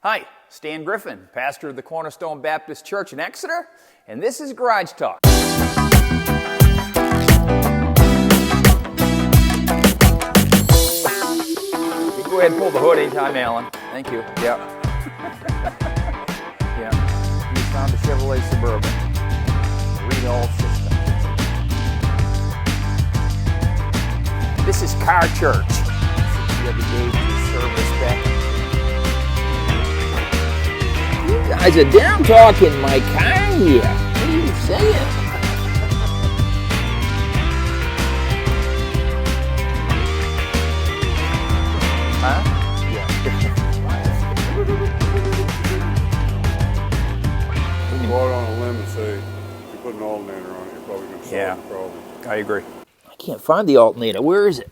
Hi, Stan Griffin, pastor of the Cornerstone Baptist Church in Exeter, and this is Garage Talk. You go ahead and pull the hood anytime, Alan. Thank you. Yeah. Yeah. You found a Chevrolet Suburban. Read all systems. This is Car Church. The other day we service back. You guys are down talking my car here. What are you saying? Huh? Yeah. Go out on a limb and say, if you put an alternator on it, you're probably going to solve the problem. I agree. I can't find the alternator. Where is it?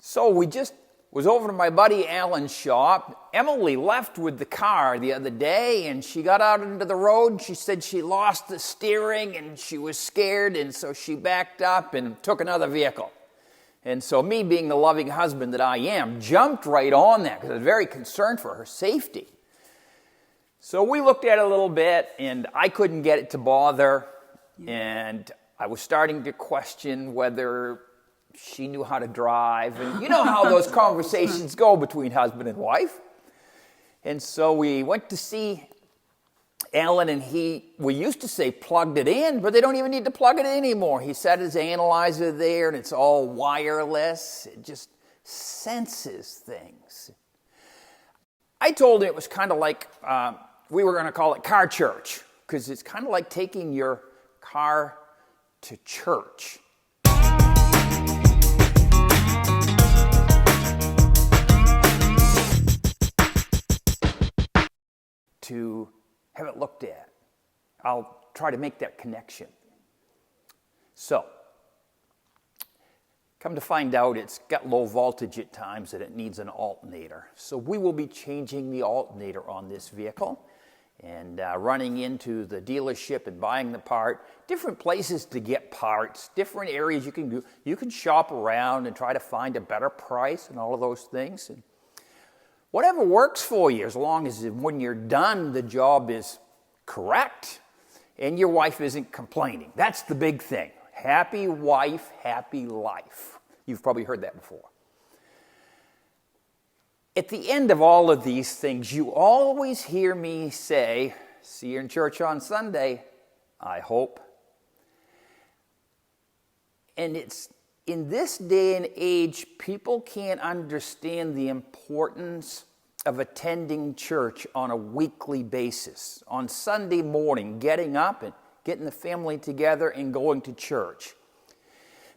So we just was over to my buddy Alan's shop. Emily left with the car the other day, and she got out into the road, and she said she lost the steering, and she was scared, and so she backed up and took another vehicle. And so me, being the loving husband that I am, jumped right on that because I was very concerned for her safety. So we looked at it a little bit, and I couldn't get it to bother, and I was starting to question whether she knew how to drive. And you know how those conversations go between husband and wife. And so we went to see Alan, and we used to say plugged it in, but they don't even need to plug it in anymore. He set his analyzer there, and it's all wireless. It just senses things. I told him it was kind of like, we were going to call it Car Church, because it's kind of like taking your car to church. To have it looked at. I'll try to make that connection. So, come to find out, it's got low voltage at times and it needs an alternator. So we will be changing the alternator on this vehicle and running into the dealership and buying the part. Different places to get parts, different areas you can do. You can shop around and try to find a better price and all of those things. And whatever works for you, as long as when you're done, the job is correct and your wife isn't complaining. That's the big thing. Happy wife, happy life. You've probably heard that before. At the end of all of these things, you always hear me say, see you in church on Sunday, I hope. And it's in this day and age, people can't understand the importance of attending church on a weekly basis. On Sunday morning, getting up and getting the family together and going to church.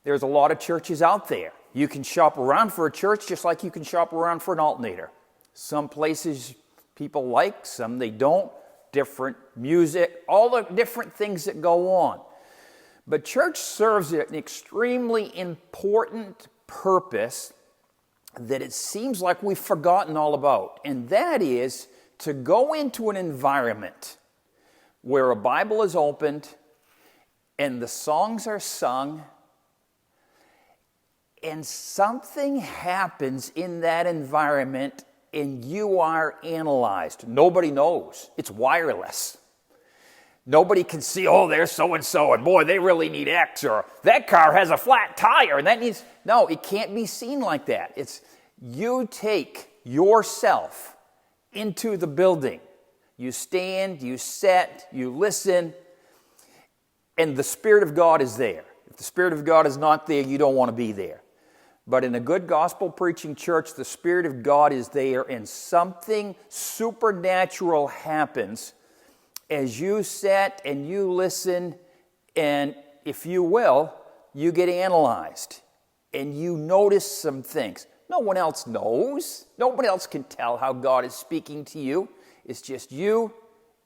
There's a lot of churches out there. You can shop around for a church just like you can shop around for an alternator. Some places people like, some they don't. Different music, all the different things that go on. But church serves an extremely important purpose that it seems like we've forgotten all about. And that is to go into an environment where a Bible is opened and the songs are sung and something happens in that environment and you are analyzed. Nobody knows. It's wireless. Nobody can see, oh, there's so-and-so, and boy, they really need X, or that car has a flat tire, and that needs... No, it can't be seen like that. It's you take yourself into the building. You stand, you sit, you listen, and the Spirit of God is there. If the Spirit of God is not there, you don't want to be there. But in a good gospel-preaching church, the Spirit of God is there, and something supernatural happens as you sit and you listen, and if you will, you get analyzed and you notice some things. No one else knows. No one else can tell how God is speaking to you. It's just you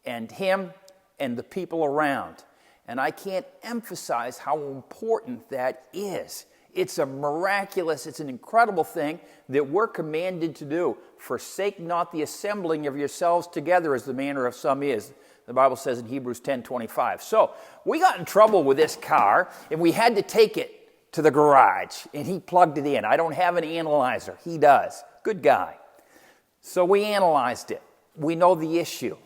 and Him and the people around. And I can't emphasize how important that is. It's a miraculous, it's an incredible thing that we're commanded to do. Forsake not the assembling of yourselves together as the manner of some is. The Bible says in Hebrews 10:25. So we got in trouble with this car, and we had to take it to the garage, and he plugged it in. I don't have an analyzer. He does. Good guy. So we analyzed it. we know the issue.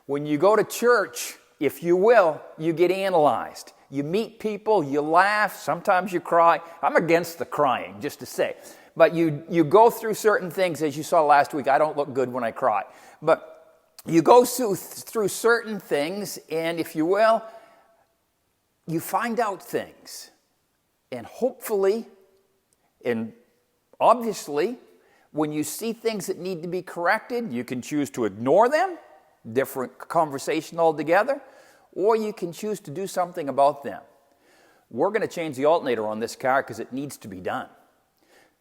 When you go to church, if you will, you get analyzed. You meet people, you laugh, sometimes you cry. I'm against the crying, just to say. But you go through certain things, as you saw last week. I don't look good when I cry. But you go through certain things, and if you will, you find out things. And hopefully, and obviously, when you see things that need to be corrected, you can choose to ignore them, different conversation altogether, or you can choose to do something about them. We're going to change the alternator on this car because it needs to be done.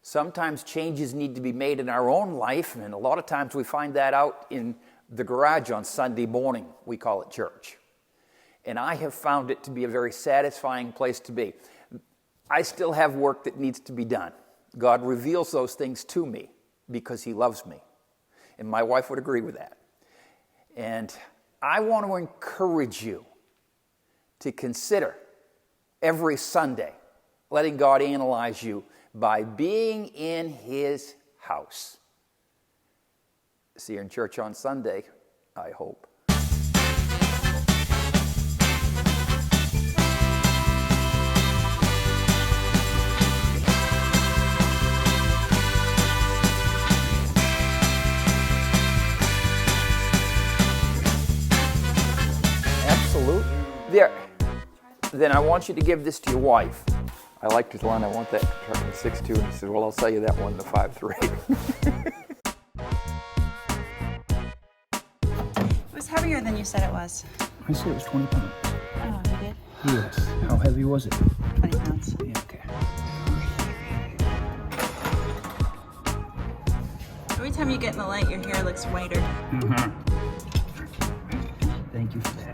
Sometimes changes need to be made in our own life, and a lot of times we find that out in the garage on Sunday morning. We call it church. And I have found it to be a very satisfying place to be. I still have work that needs to be done. God reveals those things to me because he loves me. And my wife would agree with that. And I want to encourage you to consider every Sunday letting God analyze you by being in his house. See you in church on Sunday, I hope. Absolutely. There. Then I want you to give this to your wife. I like to line, I want that truck in 6'2", and he said, well, I'll sell you that one in the 5'3". It was heavier than you said it was. I said it was 20 pounds. Oh, you did? Yes. How heavy was it? 20 pounds. Yeah, okay. Every time you get in the light, your hair looks whiter. Thank you for that.